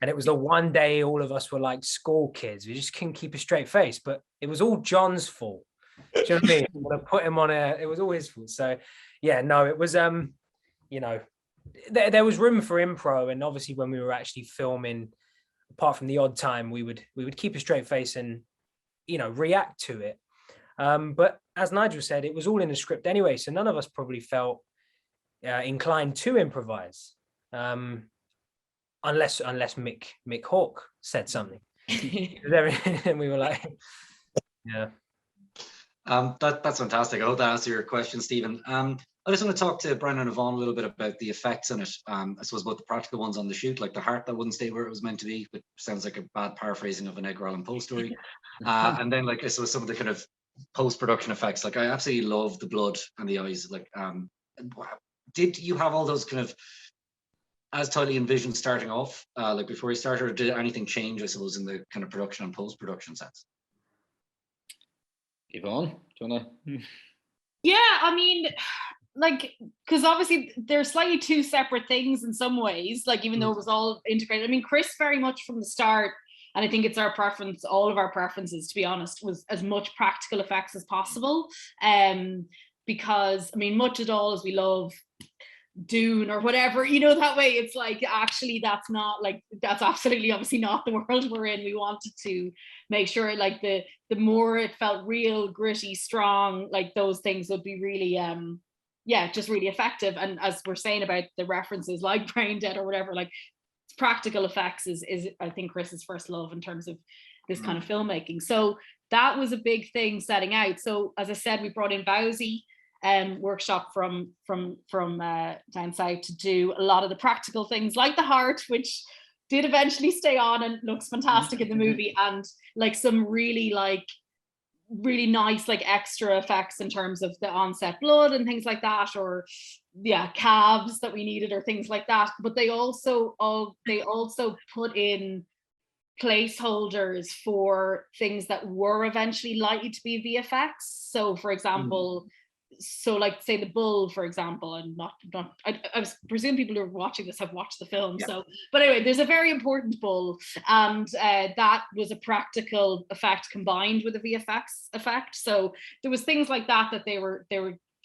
And it was the one day all of us were like school kids. We just couldn't keep a straight face, but it was all John's fault. Do you know what I mean? When I put him on it was all his fault. So yeah, no, it was, there was room for improv. And obviously when we were actually filming, apart from the odd time, we would keep a straight face and, react to it. But as Nigel said, it was all in the script anyway, so none of us probably felt inclined to improvise, unless Mick Hawke said something. And we were like, yeah. That's fantastic. I hope that answers your question, Stephen. I just want to talk to Brendan and Yvonne a little bit about the effects in it. I suppose both the practical ones on the shoot, like the heart that wouldn't stay where it was meant to be, which sounds like a bad paraphrasing of an Edgar Allan Poe story. And then like I suppose some of the kind of post-production effects, like I absolutely love the blood and the eyes. Like did you have all those kind of as totally envisioned starting off, like before you started, or did anything change, I suppose, in the kind of production and post-production sense? Yvonne, do you want to? Yeah, I mean, like, because obviously they're slightly two separate things in some ways, like even though it was all integrated. I mean, Chris very much from the start, and I think it's our preference, all of our preferences, to be honest, was as much practical effects as possible. Because, I mean, much at all as we love Dune or whatever, that way it's like, actually, that's absolutely obviously not the world we're in. We wanted to make sure like the more it felt real, gritty, strong, like those things would be really, just really effective. And as we're saying about the references like Brain Dead or whatever, like practical effects is I think Chris's first love in terms of this kind of filmmaking. So that was a big thing setting out. So as I said, we brought in Bowsy workshop from down south to do a lot of the practical things like the heart, which did eventually stay on and looks fantastic in the movie, and like some really nice like extra effects in terms of the onset blood and things like that, or calves that we needed or things like that. But they also put in placeholders for things that were eventually likely to be VFX. So for example, so like say the bull, for example, and I presume people who are watching this have watched the film. Yeah. So, but anyway, there's a very important bull, and that was a practical effect combined with a VFX effect. So there was things like that they were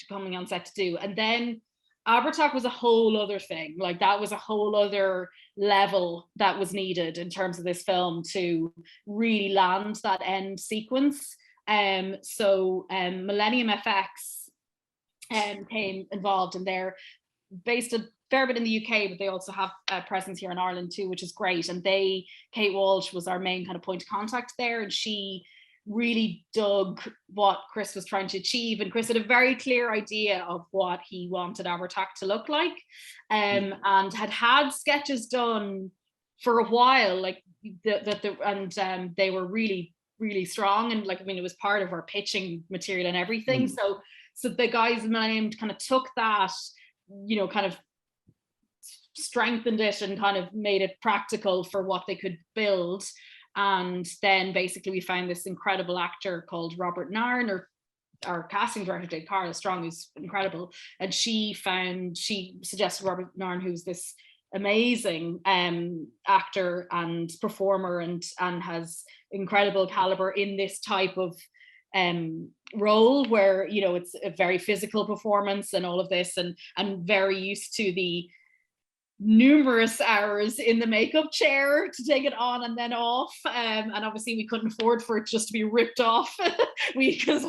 coming on set to do. And then Abertock was a whole other thing. Like that was a whole other level that was needed in terms of this film to really land that end sequence. So Millennium FX came involved, and they're based a fair bit in the UK, but they also have a presence here in Ireland too, which is great. And Kate Walsh was our main kind of point of contact there, and she really dug what Chris was trying to achieve, and Chris had a very clear idea of what he wanted Abertac to look like, and had sketches done for a while, like they were really strong, and like, I mean, it was part of our pitching material and everything. So the guys in Millennium kind of took that, you know, kind of strengthened it and kind of made it practical for what they could build. And then basically we found this incredible actor called Robert Narn, or our casting director did, Carla Strong, who's incredible, and she suggested Robert Narn, who's this amazing actor and performer, and has incredible caliber in this type of role, where, you know, it's a very physical performance and all of this, and very used to the numerous hours in the makeup chair to take it on and then off, and obviously we couldn't afford for it just to be ripped off. we couldn't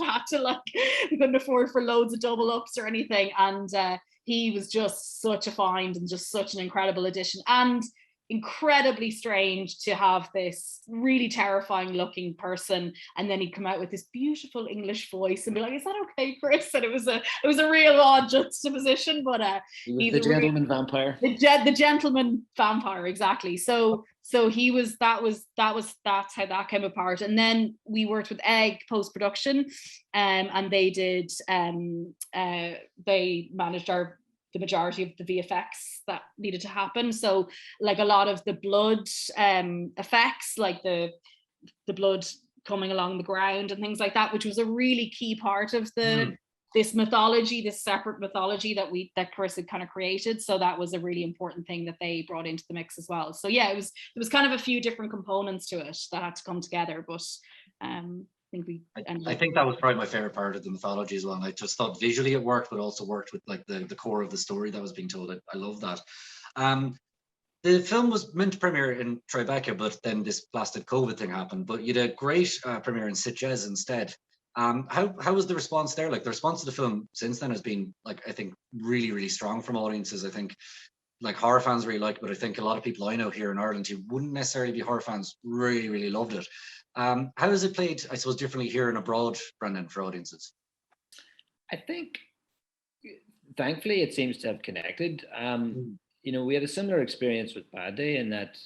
afford for loads of double ups or anything, and he was just such a find and just such an incredible addition, and incredibly strange to have this really terrifying looking person, and then he'd come out with this beautiful English voice and be like, "Is that okay, Chris?" And it was a real odd juxtaposition, but he was the gentleman vampire. The gentleman vampire, exactly. So he was, that's how that came apart. And then we worked with Egg post-production, and they did they managed the majority of the VFX that needed to happen. So like a lot of the blood effects, like the blood coming along the ground and things like that, which was a really key part of this mythology, this separate mythology that Chris had kind of created. So that was a really important thing that they brought into the mix as well. So yeah, there was kind of a few different components to it that had to come together, but I think that was probably my favorite part of the mythology as well. I just thought visually it worked, but also worked with like the core of the story that was being told. I love that. The film was meant to premiere in Tribeca, but then this blasted COVID thing happened. But you did a great premiere in Sitges instead. How was the response there? Like, the response to the film since then has been, like, I think really strong from audiences. I think like horror fans really like it, but I think a lot of people I know here in Ireland who wouldn't necessarily be horror fans really loved it. How is it played, I suppose, differently here and abroad, Brendan, for audiences? I think, thankfully, it seems to have connected. You know, we had a similar experience with Bad Day in that,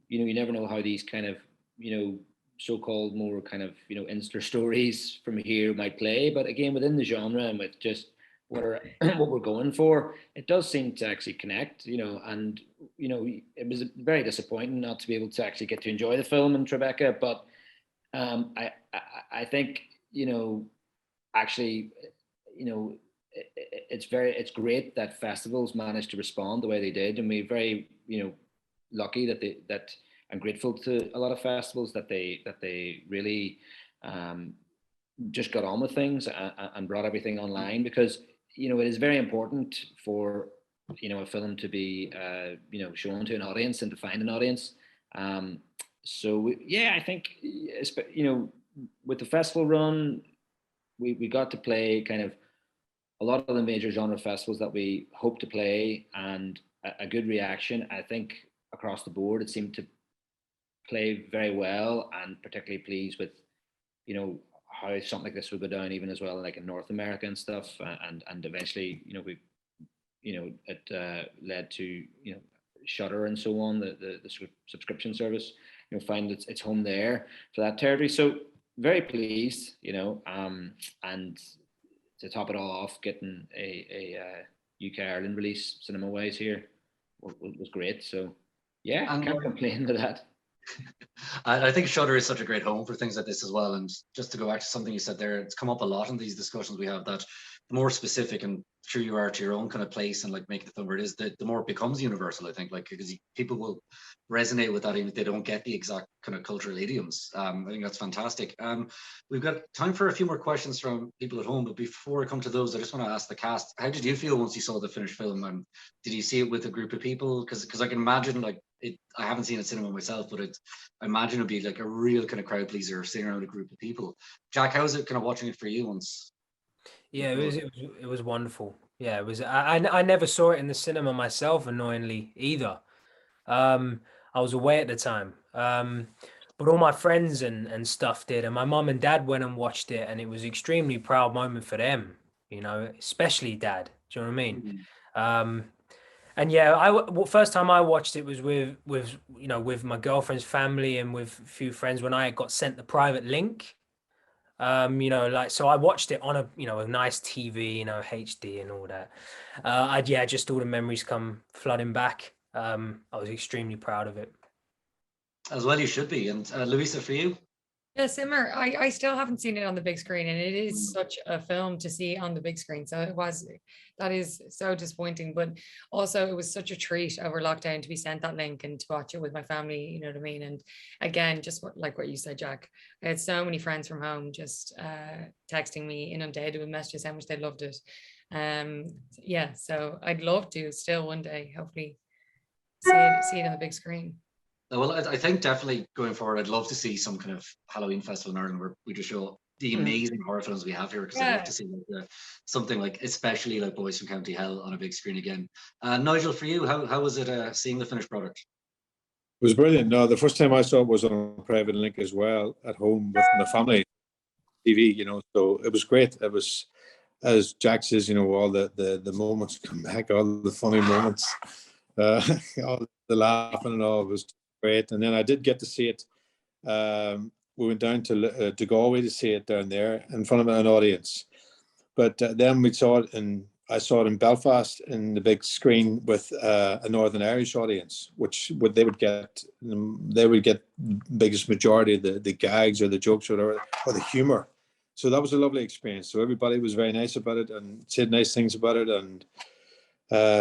you know, you never know how these kind of, you know, so-called more kind of, you know, insta stories from here might play. But again, within the genre and with just what we're going for, it does seem to actually connect, you know. And, you know, it was very disappointing not to be able to actually get to enjoy the film in Tribeca, but I think, you know, actually, you know, it's great that festivals managed to respond the way they did, and we're very, you know, lucky that I'm grateful to a lot of festivals that they really just got on with things and brought everything online, because, you know, it is very important for, you know, a film to be you know, shown to an audience and to find an audience. So yeah, I think, you know, with the festival run, we got to play kind of a lot of the major genre festivals that we hope to play, and a good reaction. I think across the board, it seemed to play very well, and particularly pleased with, you know, how something like this would go down even as well, like in North America and stuff. And eventually, you know, it led to, you know, Shudder and so on, the subscription service, you know, find its home there for that territory. So very pleased, you know, and to top it all off, getting a UK Ireland release cinema wise here was great. So yeah, I can't complain with that. I think Shudder is such a great home for things like this as well. And just to go back to something you said there, it's come up a lot in these discussions we have, that the more specific and true you are to your own kind of place and like make the film where it is, the more it becomes universal, I think, like, because people will resonate with that even if they don't get the exact kind of cultural idioms. I think that's fantastic. We've got time for a few more questions from people at home, but before I come to those, I just want to ask the cast, how did you feel once you saw the finished film? And did you see it with a group of people? Because I can imagine, like, I haven't seen it cinema myself, but I imagine it'd be like a real kind of crowd pleaser sitting around a group of people. Jack, how was it kind of watching it for you once? Yeah, it was wonderful. Yeah, it was. I never saw it in the cinema myself, annoyingly either. I was away at the time. But but all my friends and stuff did, and my mum and dad went and watched it, and it was extremely proud moment for them, especially dad. Do you know what I mean? And yeah, first time I watched it was with my girlfriend's family and with a few friends when I got sent the private link. So I watched it on a nice TV, HD and all that. Just all the memories come flooding back. I was extremely proud of it. As well, you should be. And Louisa, for you? Yeah, Simmer, I still haven't seen it on the big screen, and it is such a film to see on the big screen. So that is so disappointing, but also it was such a treat over lockdown to be sent that link and to watch it with my family, you know what I mean? And again, just like what you said, Jack, I had so many friends from home just texting me inundated with messages how much they loved it. So I'd love to still one day, hopefully see it on the big screen. Well, I think definitely going forward, I'd love to see some kind of Halloween festival in Ireland where we just show the amazing horror films we have here, because I'd love to see something like, especially like Boys from County Hell on a big screen again. Nigel, for you, how was it seeing the finished product? It was brilliant. No, the first time I saw it was on a private link as well, at home with my family TV, so it was great. It was, as Jack says, all the moments come back, all the funny moments, all the laughing and all. It was great. And then I did get to see it. We went down to Galway to see it down there in front of an audience. But then I saw it in Belfast in the big screen with a Northern Irish audience, they would get biggest majority of the gags or the jokes or the humor. So that was a lovely experience. So everybody was very nice about it and said nice things about it. And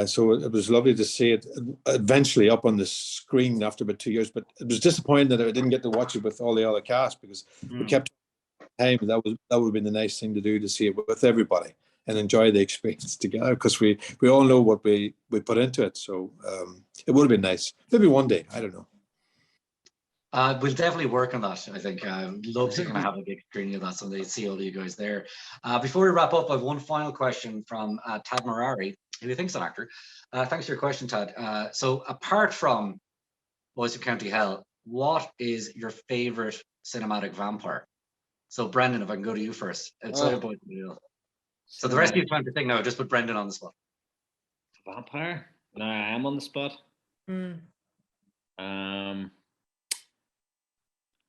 so it was lovely to see it eventually up on the screen after about 2 years. But it was disappointing that I didn't get to watch it with all the other cast, because we kept time. That would have been the nice thing to do, to see it with everybody and enjoy the experience together, because we all know what we put into it. So it would have been nice. Maybe one day, I don't know. We'll definitely work on that. I think love to kind of have a big screening of that someday, see all of you guys there. Before we wrap up, I have one final question from Tad Marari, who I think is an actor. Thanks for your question, Tad. So apart from Boys of County Hell, what is your favorite cinematic vampire? So Brendan, if I can go to you first, outside of Boys of County Hell. So the rest of you time to think now, just put Brendan on the spot. Vampire? No, I am on the spot.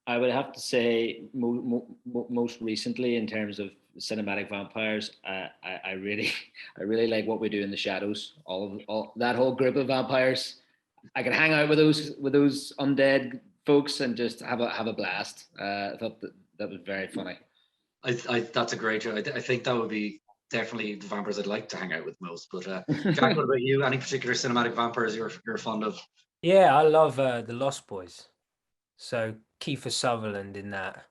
I would have to say most recently, in terms of cinematic vampires, I really like What We Do in the Shadows. All that whole group of vampires. I can hang out with those undead folks and just have a blast. I thought that was very funny. That's a great show. I think that would be definitely the vampires I'd like to hang out with most. But Jack, what about you? Any particular cinematic vampires you're fond of? Yeah, I love the Lost Boys. So Kiefer Sutherland in that.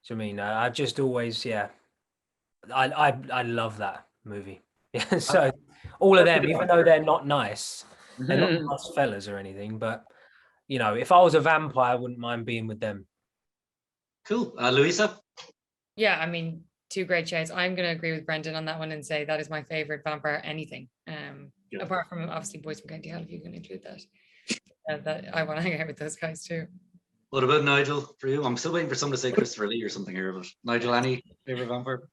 So I mean, I just always, I love that movie. Yeah, so all of them, even though they're not nice, they're not nice fellas or anything, but if I was a vampire, I wouldn't mind being with them. Cool. Louisa? Yeah, I mean, two great shouts. I'm going to agree with Brendan on that one and say that is my favorite vampire anything. Apart from obviously Boys from County Hell, if you can include that. That I want to hang out with those guys too. What about Nigel, for you? I'm still waiting for someone to say Christopher Lee or something here, but Nigel, any favorite vampire?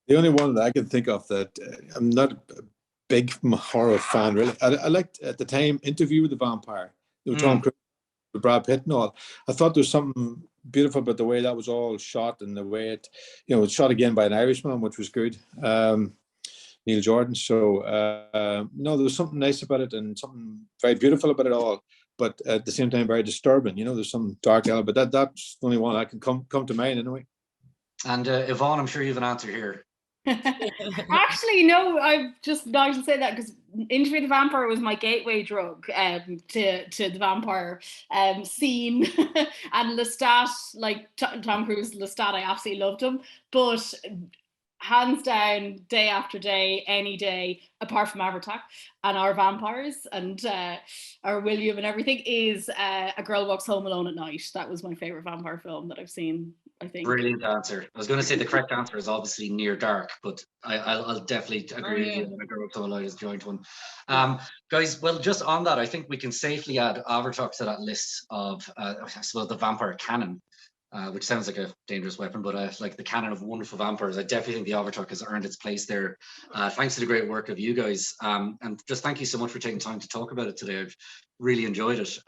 The only one that I can think of that I'm not a big horror fan, really. I liked, at the time, Interview with the Vampire. Tom Cruise, with Brad Pitt and all. I thought there was something beautiful about the way that was all shot, and the way it was shot again by an Irishman, which was good. Neil Jordan. So no, there was something nice about it and something very beautiful about it all, but at the same time very disturbing. There's some dark element, but that's the only one I can come to mind anyway. And Yvonne, I'm sure you have an answer here. Actually, no, I just Nigel say that because Interview with the Vampire was my gateway drug to the vampire scene. And Lestat, like Tom Cruise, Lestat, I absolutely loved him, but hands down, day after day, any day, apart from Avatar and our vampires and our William and everything, is A Girl Walks Home Alone at Night. That was my favorite vampire film that I've seen, I think. Brilliant answer. I was going to say the correct answer is obviously Near Dark, but I'll definitely agree with you that A Girl Walks Home Alone is a joint one. Guys, well, just on that, I think we can safely add Avatar to that list of, I suppose, the vampire canon. which sounds like a dangerous weapon, but like the canon of wonderful vampires. I definitely think the Overtuck has earned its place there, thanks to the great work of you guys. And just thank you so much for taking time to talk about it today. I've really enjoyed it.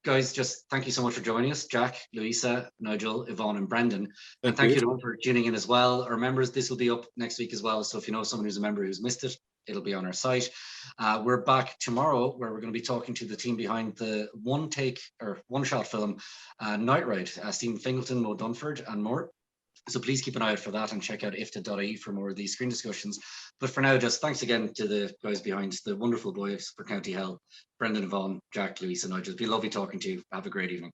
Guys, just thank you so much for joining us, Jack, Louisa, Nigel, Yvonne, and Brendan. And thank you to all for tuning in as well. Our members, this will be up next week as well. So if you know someone who's a member who's missed it, it'll be on our site. We're back tomorrow, where we're going to be talking to the team behind the one-shot film, Night Ride, Stephen Fingleton, Mo Dunford, and more. So please keep an eye out for that and check out IFTA.ie for more of these screen discussions. But for now, just thanks again to the guys behind the wonderful boys for County Hell, Brendan, Yvonne, Jack, Louisa, and Nigel. It's been lovely talking to you. Have a great evening.